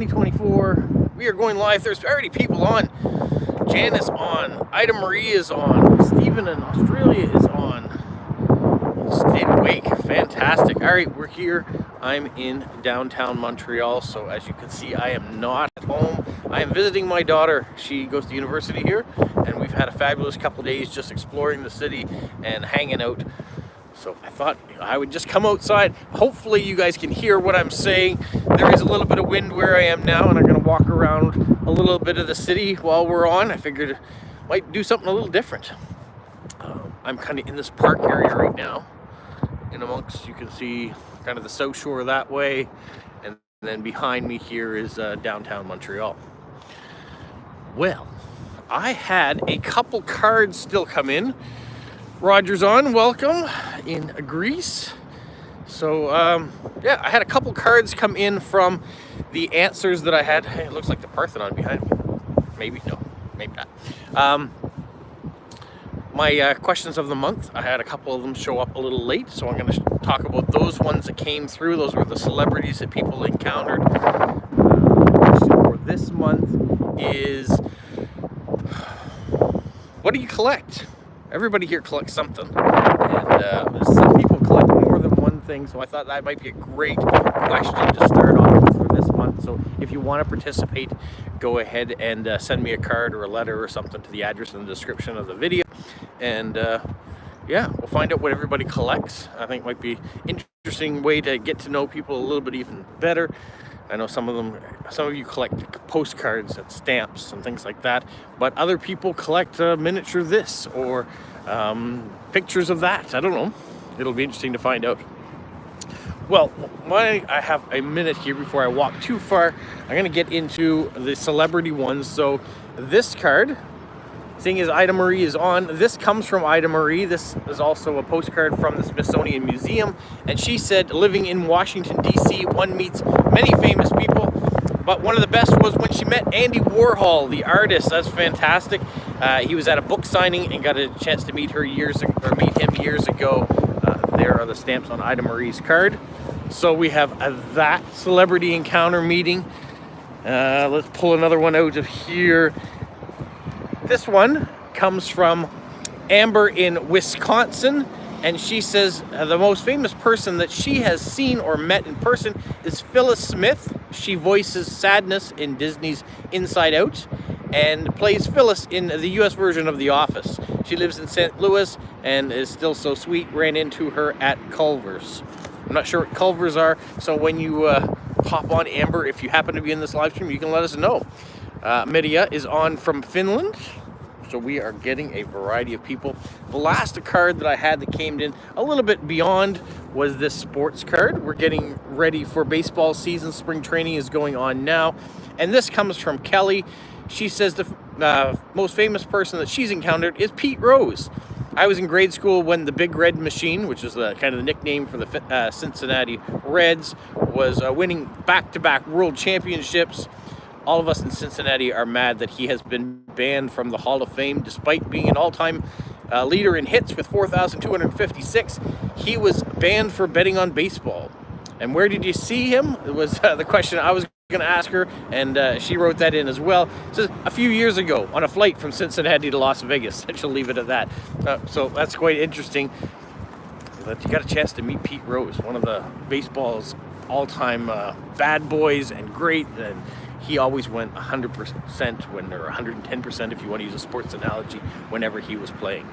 2024. We are going live. There's already people on. Jan is on. Ida Marie is on. Stephen in Australia is on. Stayed awake. Fantastic. All right, we're here. I'm in downtown Montreal, so as you can see, I am not at home. I am visiting my daughter. She goes to university here, and we've had a fabulous couple days just exploring the city and hanging out. So I thought I would just come outside. Hopefully you guys can hear what I'm saying. There is a little bit of wind where I am now, and I'm gonna walk around a little bit of the city while we're on. I figured I might do something a little different. I'm kind of in this park area right now. In amongst, you can see kind of the South Shore that way, and then behind me here is downtown Montreal. Well, I had a couple cards still come in. Roger's on, welcome in Greece. So yeah, I had a couple cards come in from the answers that I had. Hey, it looks like the Parthenon behind me. Maybe, no, maybe not. My questions of the month, I had a couple of them show up a little late, so I'm going to talk about those ones that came through. Those were the celebrities that people encountered. Question for this month is, what do you collect? Everybody here collects something, and some people collect more than one thing, so I thought that might be a great question to start off with for this month. So if you want to participate, go ahead and send me a card or a letter or something to the address in the description of the video, and yeah, we'll find out what everybody collects. I think it might be an interesting way to get to know people a little bit even better. I know some of you collect postcards and stamps and things like that, but other people collect miniature this or pictures of that. I don't know. It'll be interesting to find out. Well, I have a minute here before I walk too far. I'm going to get into the celebrity ones. So this card, seeing as Ida Marie is on, this comes from Ida Marie. This is also a postcard from the Smithsonian Museum, and she said, living in Washington, D.C., one meets many famous people, but one of the best was when she met Andy Warhol, the artist. That's fantastic. He was at a book signing and got a chance to meet him years ago. There are the stamps on Ida Marie's card. So we have that celebrity encounter meeting. Let's pull another one out of here. This one comes from Amber in Wisconsin, and she says the most famous person that she has seen or met in person is Phyllis Smith. She voices Sadness in Disney's Inside Out and plays Phyllis in the US version of The Office. She lives in St. Louis and is still so sweet. Ran into her at Culver's. I'm not sure what Culver's are, so when you hop on, Amber, if you happen to be in this live stream, you can let us know. Media is on from Finland. So we are getting a variety of people. The last card that I had that came in a little bit beyond was this sports card. We're getting ready for baseball season. Spring training is going on now. And this comes from Kelly. She says the most famous person that she's encountered is Pete Rose. I was in grade school when the Big Red Machine, which is the kind of the nickname for the Cincinnati Reds, was winning back-to-back world championships. All of us in Cincinnati are mad that he has been banned from the Hall of Fame despite being an all-time leader in hits with 4,256. He was banned for betting on baseball. And where did you see him? It was the question I was going to ask her, and she wrote that in as well. It says a few years ago on a flight from Cincinnati to Las Vegas. I shall leave it at that. So that's quite interesting that you got a chance to meet Pete Rose, one of the baseball's all-time bad boys and great. And he always went 100% or 110% if you want to use a sports analogy whenever he was playing.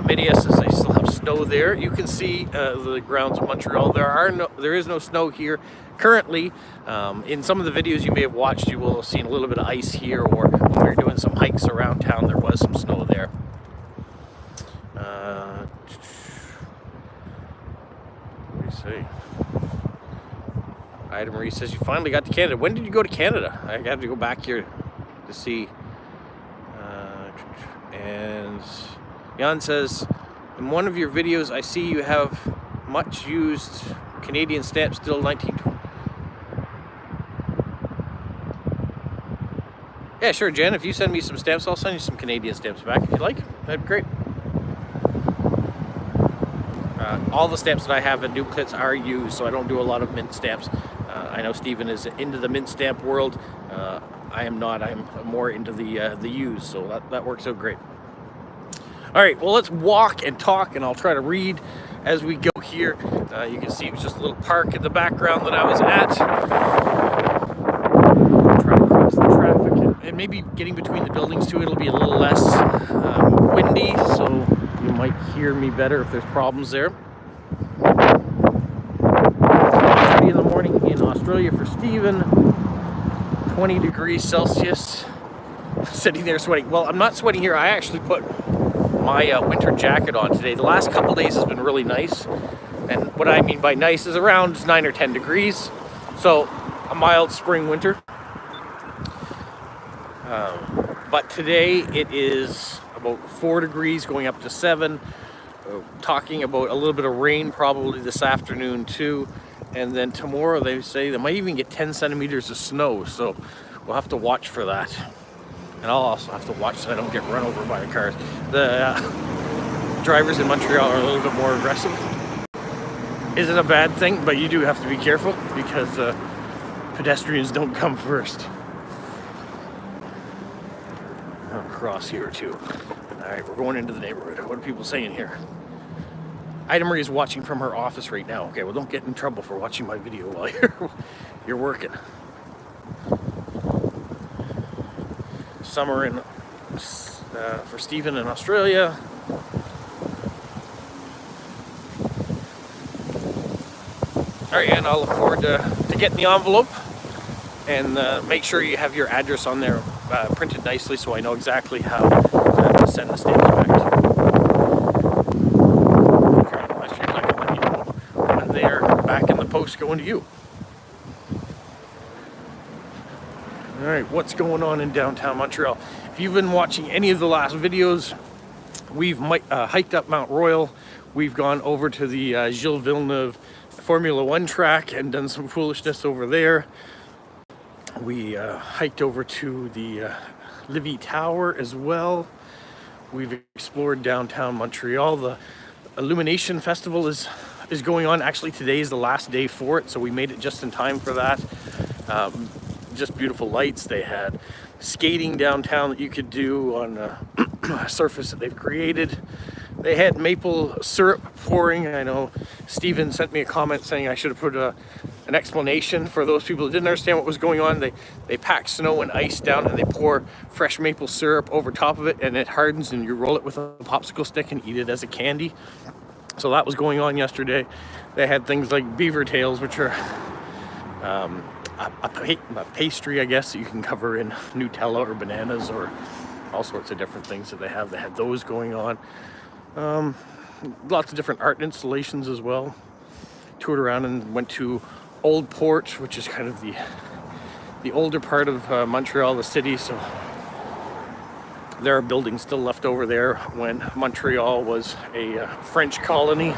Media says they still have snow there. You can see the grounds of Montreal. There is no snow here currently. In some of the videos you may have watched, you will have seen a little bit of ice here, or when we were doing some hikes around town, there was some snow there. What do you say? Ida Marie says, you finally got to Canada. When did you go to Canada? I have to go back here to see. And Jan says, in one of your videos, I see you have much used Canadian stamps, still 1920. Yeah, sure, Jen. If you send me some stamps, I'll send you some Canadian stamps back if you like. That'd be great. All the stamps that I have in duplicates are used, so I don't do a lot of mint stamps. I know Stephen is into the mint stamp world. I am not. I'm more into the used, so that works out great. All right, well, let's walk and talk, and I'll try to read as we go here. You can see it was just a little park in the background that I was at. Trying to cross the traffic, and maybe getting between the buildings too, it'll be a little less windy, so you might hear me better if there's problems there. 8:30 in the morning in Australia for Stephen. 20 degrees Celsius. Sitting there sweating. Well, I'm not sweating here. I actually put my winter jacket on today. The last couple days has been really nice, and what I mean by nice is around 9 or 10 degrees, so a mild spring winter. But today it is about 4 degrees going up to 7. Talking about a little bit of rain probably this afternoon too, and then tomorrow they say they might even get 10 centimeters of snow, so we'll have to watch for that. And I'll also have to watch so I don't get run over by the cars. The drivers in Montreal are a little bit more aggressive. Isn't a bad thing, but you do have to be careful because pedestrians don't come first. I'll cross here too. All right, we're going into the neighborhood. What are people saying here? Ida Marie is watching from her office right now. Okay, well, don't get in trouble for watching my video while you're working. Summer in for Stephen in Australia. All right, and I'll look forward to getting the envelope, and make sure you have your address on there printed nicely so I know exactly how to send the stamps back to you. Okay, my street like I'm letting you know when they're back in the post going to you. All right, what's going on in downtown Montreal? If you've been watching any of the last videos, we've hiked up Mount Royal. We've gone over to the Gilles Villeneuve Formula One track and done some foolishness over there. We hiked over to the Livy Tower as well. We've explored downtown Montreal. The Illumination Festival is going on. Actually, today is the last day for it, so we made it just in time for that. Just beautiful lights. They had skating downtown that you could do on a surface that they've created. They had maple syrup pouring. I know Stephen sent me a comment saying I should have put an explanation for those people who didn't understand what was going on. They pack snow and ice down and they pour fresh maple syrup over top of it, and it hardens, and you roll it with a popsicle stick and eat it as a candy. So that was going on yesterday. They had things like beaver tails, which are a pastry, I guess, that you can cover in Nutella or bananas or all sorts of different things that they have. They had those going on. Lots of different art installations as well. Toured around and went to Old Port, which is kind of the older part of Montreal, the city. So there are buildings still left over there when Montreal was a French colony.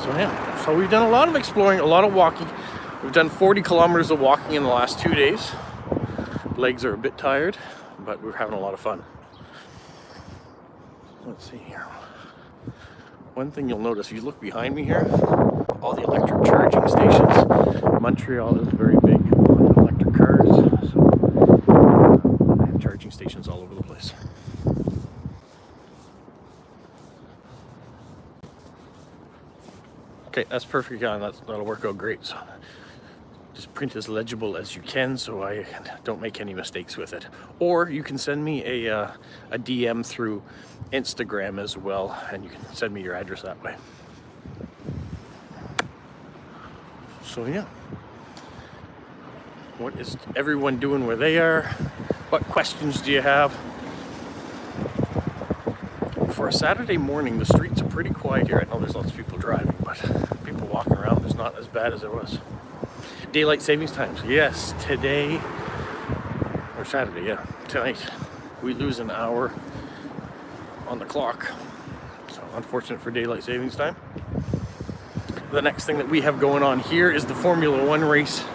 So yeah, so we've done a lot of exploring, a lot of walking. We've done 40 kilometers of walking in the last 2 days. Legs are a bit tired, but we're having a lot of fun. Let's see here. One thing you'll notice, if you look behind me here, all the electric charging stations. Montreal is very big on electric cars, so they have charging stations all over the place. Okay, that's perfect, John. That'll work out great. So just print as legible as you can so I don't make any mistakes with it. Or you can send me a DM through Instagram as well, and you can send me your address that way. So yeah, what is everyone doing where they are? What questions do you have? For a Saturday morning, the streets are pretty quiet here. I know there's lots of people driving, but people walking around, there's not as bad as it was. Daylight savings times, yes, today, or Saturday, yeah, tonight, we lose an hour on the clock. So unfortunate for daylight savings time. The next thing that we have going on here is the Formula One race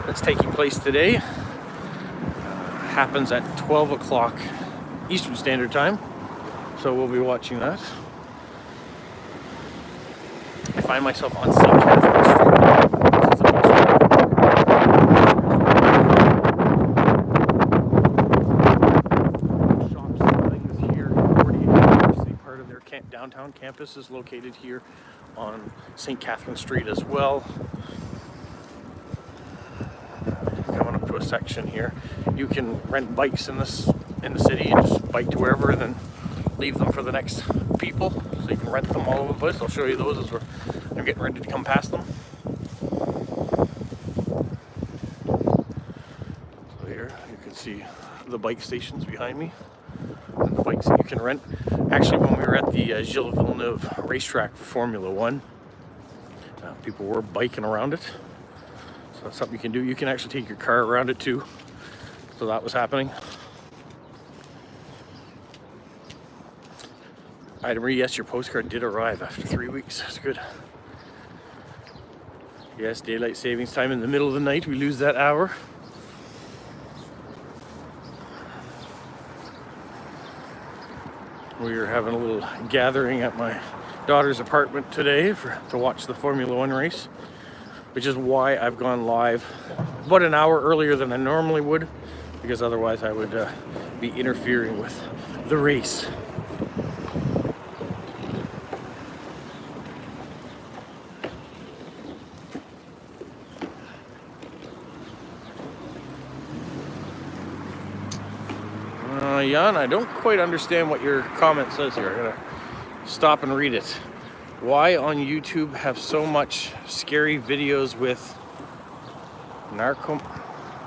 that's taking place today. Happens at 12 o'clock Eastern Standard Time. So we'll be watching that. I find myself on St. Catherine Street campus is located here on St. Catherine Street as well. Coming up to a section here, you can rent bikes in the city and just bike to wherever and then leave them for the next people. So you can rent them all over the place. I'll show you those as I'm getting ready to come past them. So here you can see the bike stations behind me and the bikes that you can rent. Actually, when we were at the Gilles Villeneuve racetrack for Formula One, people were biking around it. So that's something you can do. You can actually take your car around it too. So that was happening. Ida Marie, yes, your postcard did arrive after 3 weeks. That's good. Yes, daylight savings time in the middle of the night. We lose that hour. We were having a little gathering at my daughter's apartment today to watch the Formula One race, which is why I've gone live about an hour earlier than I normally would, because otherwise I would be interfering with the race. Jan, I don't quite understand what your comment says here. I'm gonna stop and read it. Why on YouTube have so much scary videos with narco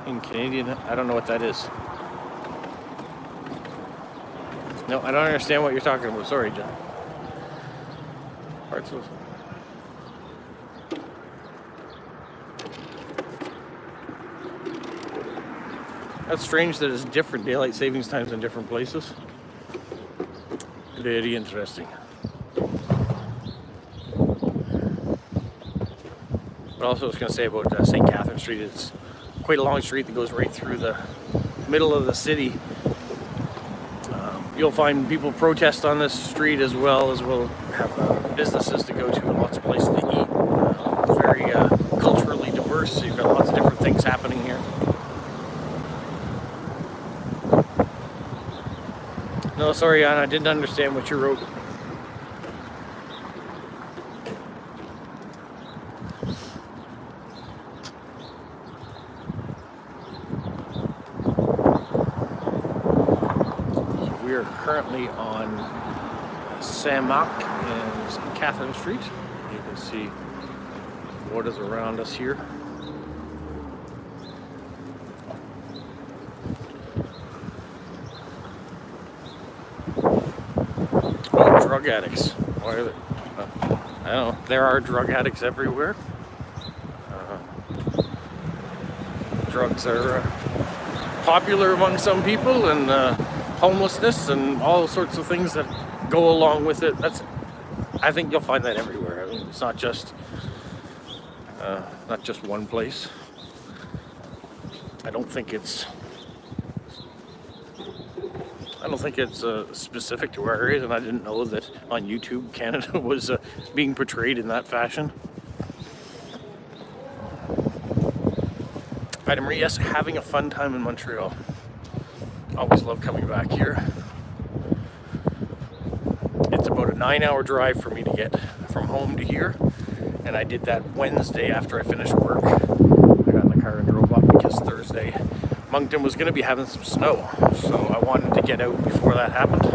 in Canadian? I don't know what that is. No, I don't understand what you're talking about. Sorry, John. Parts of That's strange that it's different daylight savings times in different places. Very interesting. But also I was going to say about St. Catherine Street, it's quite a long street that goes right through the middle of the city. You'll find people protest on this street as well we'll have businesses to go to and lots of places to eat. It's very culturally diverse, so you've got lots of different things happening here. No, sorry, Anna, I didn't understand what you wrote. So we are currently on Stn Main and St. Catherine Street. You can see what is around us here. Drug addicts. Why are they? I don't know. There are drug addicts everywhere. Drugs are popular among some people, and homelessness and all sorts of things that go along with it. I think you'll find that everywhere. I mean, it's not just one place. I don't think it's specific to our area, and I didn't know that on YouTube Canada was being portrayed in that fashion. Ida Marie, yes, having a fun time in Montreal. Always love coming back here. It's about a 9-hour drive for me to get from home to here, and I did that Wednesday after I finished work. I got in the car and drove up because Thursday Moncton was going to be having some snow, so I wanted to get out before that happened.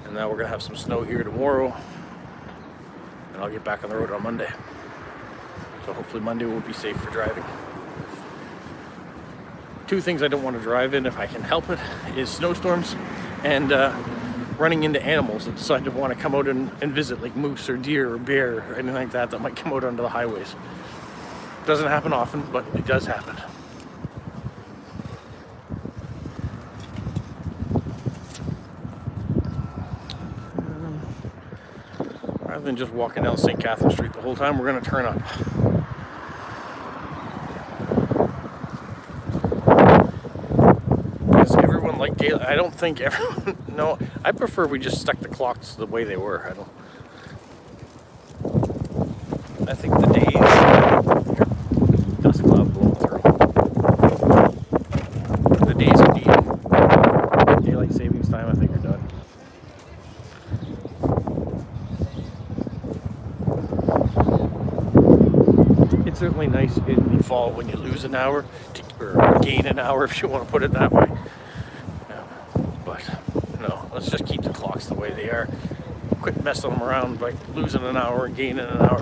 And now we're going to have some snow here tomorrow, and I'll get back on the road on Monday. So hopefully Monday will be safe for driving. Two things I don't want to drive in if I can help it is snowstorms and running into animals that decide to want to come out and visit, like moose or deer or bear or anything like that might come out onto the highways. Doesn't happen often, but it does happen. Rather than just walking down St. Catherine Street the whole time, we're going to turn up. Does everyone like daylight? I don't think everyone... No, I prefer we just stuck the clocks the way they were. I think the days... Dust cloud blowing through. The days of daylight savings time, I think, are done. certainly nice in the fall when you lose an hour, or gain an hour if you want to put it that way. But no, let's just keep the clocks the way they are. Quit messing them around by losing an hour and gaining an hour.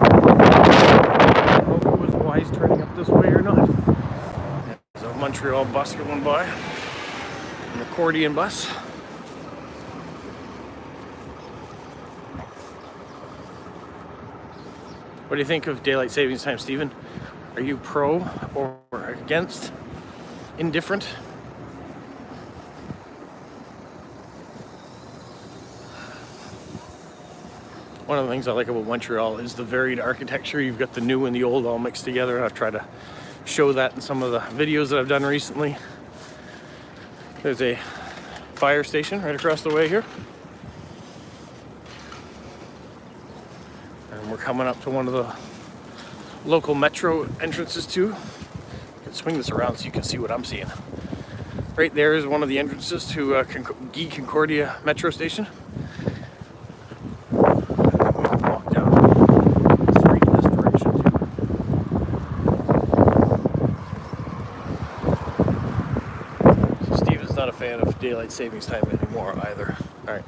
I don't know if it was wise turning up this way or not. There's a Montreal bus going by, an accordion bus. What do you think of daylight savings time, Stephen? Are you pro or against? Indifferent? One of the things I like about Montreal is the varied architecture. You've got the new and the old all mixed together, and I've tried to show that in some of the videos that I've done recently. There's a fire station right across the way here. And we're coming up to one of the local metro entrances too. I can swing this around so you can see what I'm seeing. Right there is one of the entrances to Guy Concordia metro station. Walk down the street in this direction too. So Steven's not a fan of daylight savings time anymore either. Alright,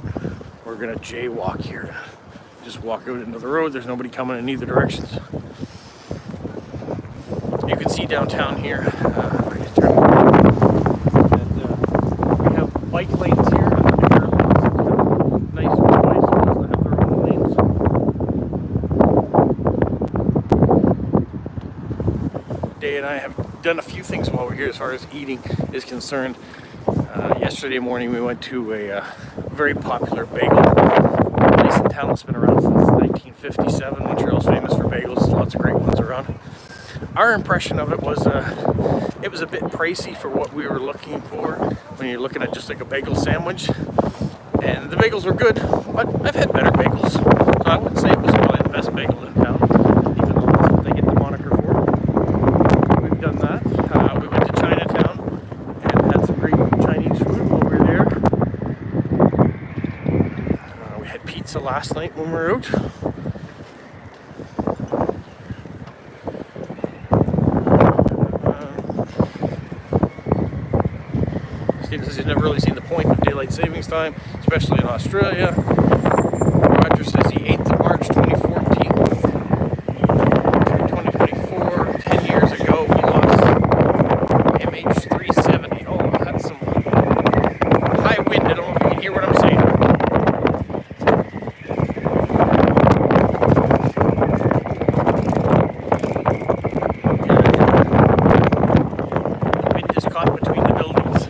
we're gonna jaywalk here. Just walk out into the road. There's nobody coming in either directions. You can see downtown here. We have bike lanes here. Nice bicycles that have their own lanes. Day and I have done a few things while we're here as far as eating is concerned. Yesterday morning we went to a very popular bagel place in town that's been around since 1957. Montreal's famous for bagels. Lots of great ones around. Our impression of it was a bit pricey for what we were looking for when you're looking at just like a bagel sandwich. And the bagels were good, but I've had better bagels. So I wouldn't say it was probably the best bagel in town, even though that's what they get the moniker for. We've done that. We went to Chinatown and had some great Chinese food while we were there. We had pizza last night when we were out. Steve says he's never really seen the point of daylight savings time, especially in Australia. Roger says the 8th of March 2014 to 2024, 10 years ago, we lost MH370. Oh, that's some high wind. I don't know if you can hear what I'm saying. The wind is caught between the buildings.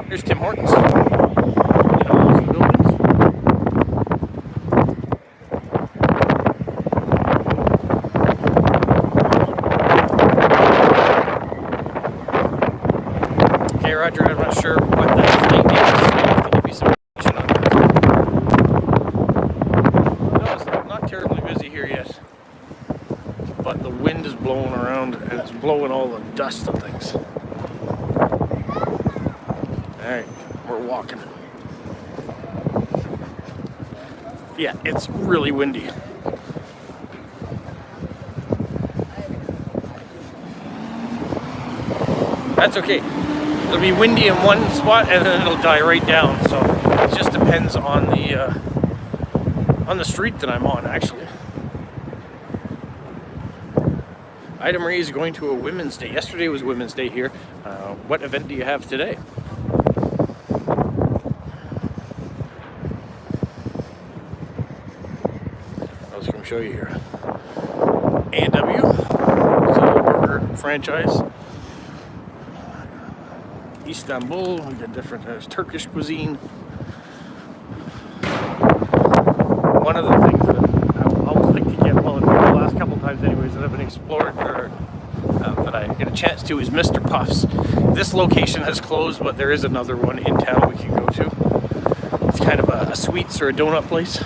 Here's Tim Hortons. Okay, Roger, I'm not sure what that flight is. There'll be some action on that. No, it's not terribly busy here yet. But the wind is blowing around and it's blowing all the dust and things. Alright, we're walking. Yeah, it's really windy. That's okay. It'll be windy in one spot and then it'll die right down. So it just depends on the street that I'm on, actually. Ida Marie is going to a Women's Day. Yesterday was Women's Day here. What event do you have today? I was going to show you here. A&W, it's a burger franchise. Istanbul, we got different, there's Turkish cuisine. One of the things that I would like to get, well, the last couple times anyways, that I've been explored, or that I get a chance to, is Mr. Puff's. This location has closed, but there is another one in town we can go to. It's kind of a sweets or a donut place.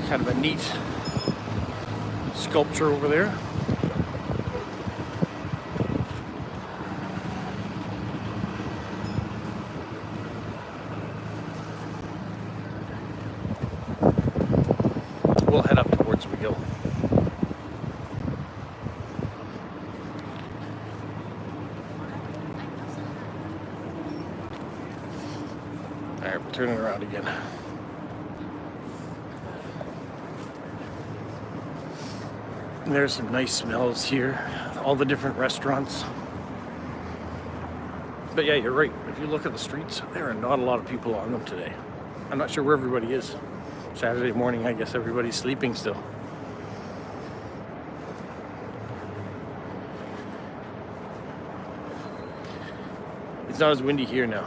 Kind of a neat sculpture over there. turn it around again. There's some nice smells here, all the different restaurants. But yeah, you're right. If you look at the streets, there are not a lot of people on them today. I'm not sure where everybody is. Saturday morning, I guess everybody's sleeping still. It's not as windy here now.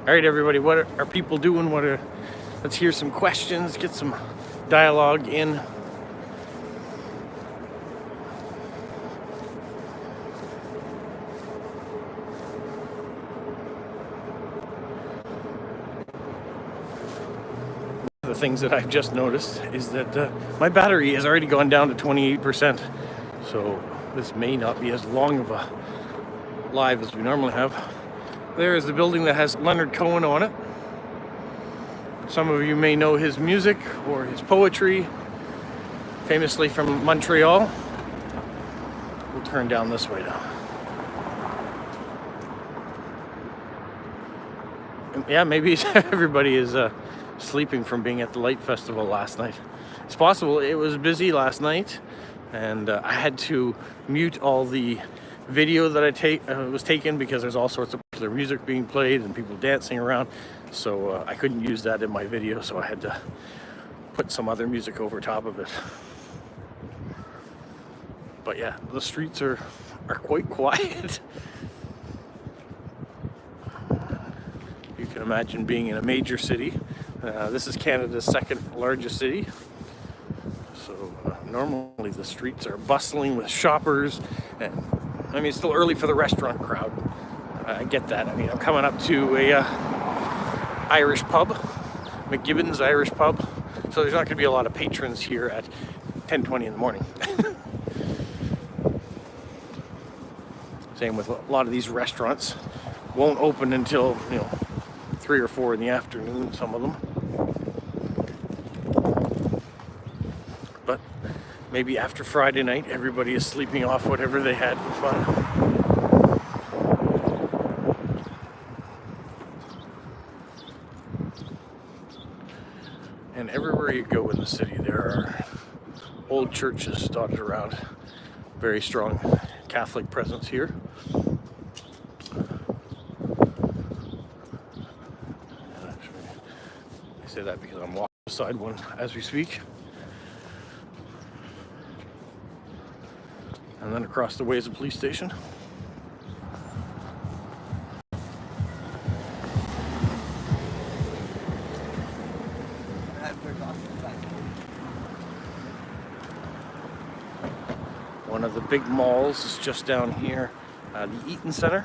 All right, everybody, what are people doing? Let's hear some questions, get some dialogue in. The things that I've just noticed is that my battery has already gone down to 28%. So this may not be as long of a live as we normally have. There is the building that has Leonard Cohen on it. Some of you may know his music or his poetry, famously from Montreal. We'll turn down this way now. And yeah, maybe everybody is sleeping from being at the Light Festival last night. It's possible. It was busy last night, and I had to mute all the video that was taken because there's all sorts of popular music being played and people dancing around, so I couldn't use that in my video, so I had to put some other music over top of it. But yeah, the streets are quite quiet. You can imagine being in a major city. This is Canada's second largest city. So normally the streets are bustling with shoppers, and I mean, it's still early for the restaurant crowd. I get that. I mean, I'm coming up to a Irish pub, McGibbon's Irish pub, so there's not going to be a lot of patrons here at 10:20 in the morning. Same with a lot of these restaurants. Won't open until, 3 or 4 in the afternoon, some of them. But maybe after Friday night, everybody is sleeping off whatever they had for fun. And everywhere you go in the city, there are old churches dotted around. Very strong Catholic presence here. I say that because I'm walking beside one as we speak. And then across the way is a police station. One of the big malls is just down here, the Eaton Center.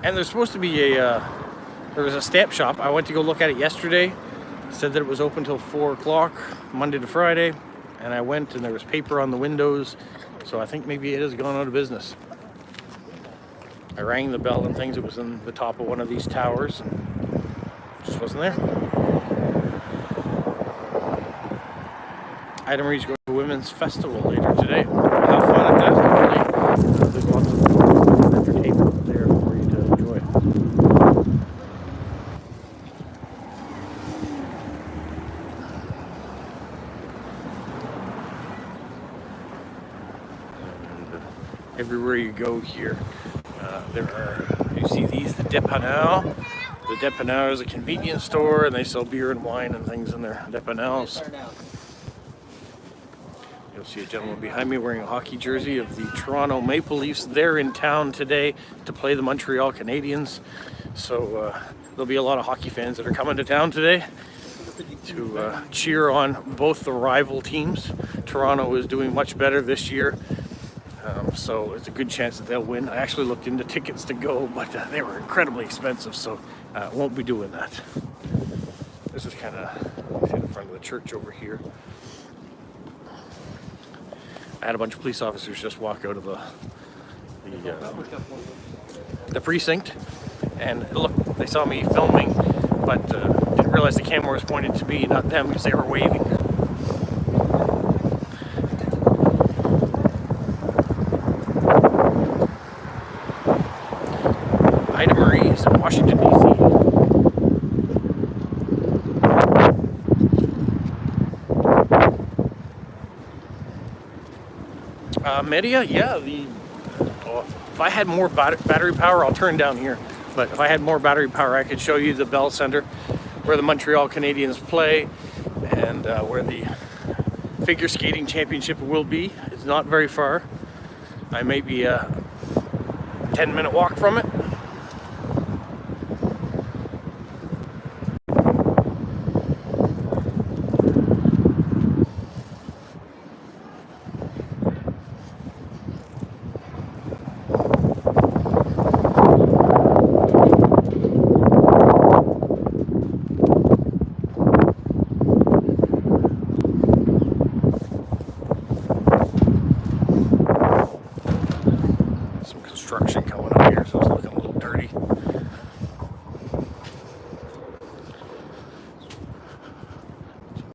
And there's supposed to be there was a stamp shop. I went to go look at it yesterday. It said that it was open till 4 o'clock, Monday to Friday. And I went and there was paper on the windows. So I think maybe it has gone out of business. I rang the bell and things. It was in the top of one of these towers and just wasn't there. Ida Marie's going to a women's festival later today. Have fun at that, hopefully. There's lots of entertainment there for you to enjoy. And everywhere you go here, you see these, the Depanel. The Depanel is a convenience store, and they sell beer and wine and things in their Depanels. You'll see a gentleman behind me wearing a hockey jersey of the Toronto Maple Leafs. They're in town today to play the Montreal Canadiens. So there'll be a lot of hockey fans that are coming to town today to cheer on both the rival teams. Toronto is doing much better this year, so it's a good chance that they'll win. I actually looked into tickets to go, but they were incredibly expensive, so won't be doing that. This is kind of in front of the church over here. I had a bunch of police officers just walk out of the precinct, and look, they saw me filming, but didn't realize the camera was pointed to me, not them, because they were waving. Ida Marie is in Washington, D.C. Media, yeah. If I had more battery power, I'll turn down here. But if I had more battery power, I could show you the Bell Center, where the Montreal Canadiens play, and where the figure skating championship will be. It's not very far. I may be a 10-minute walk from it.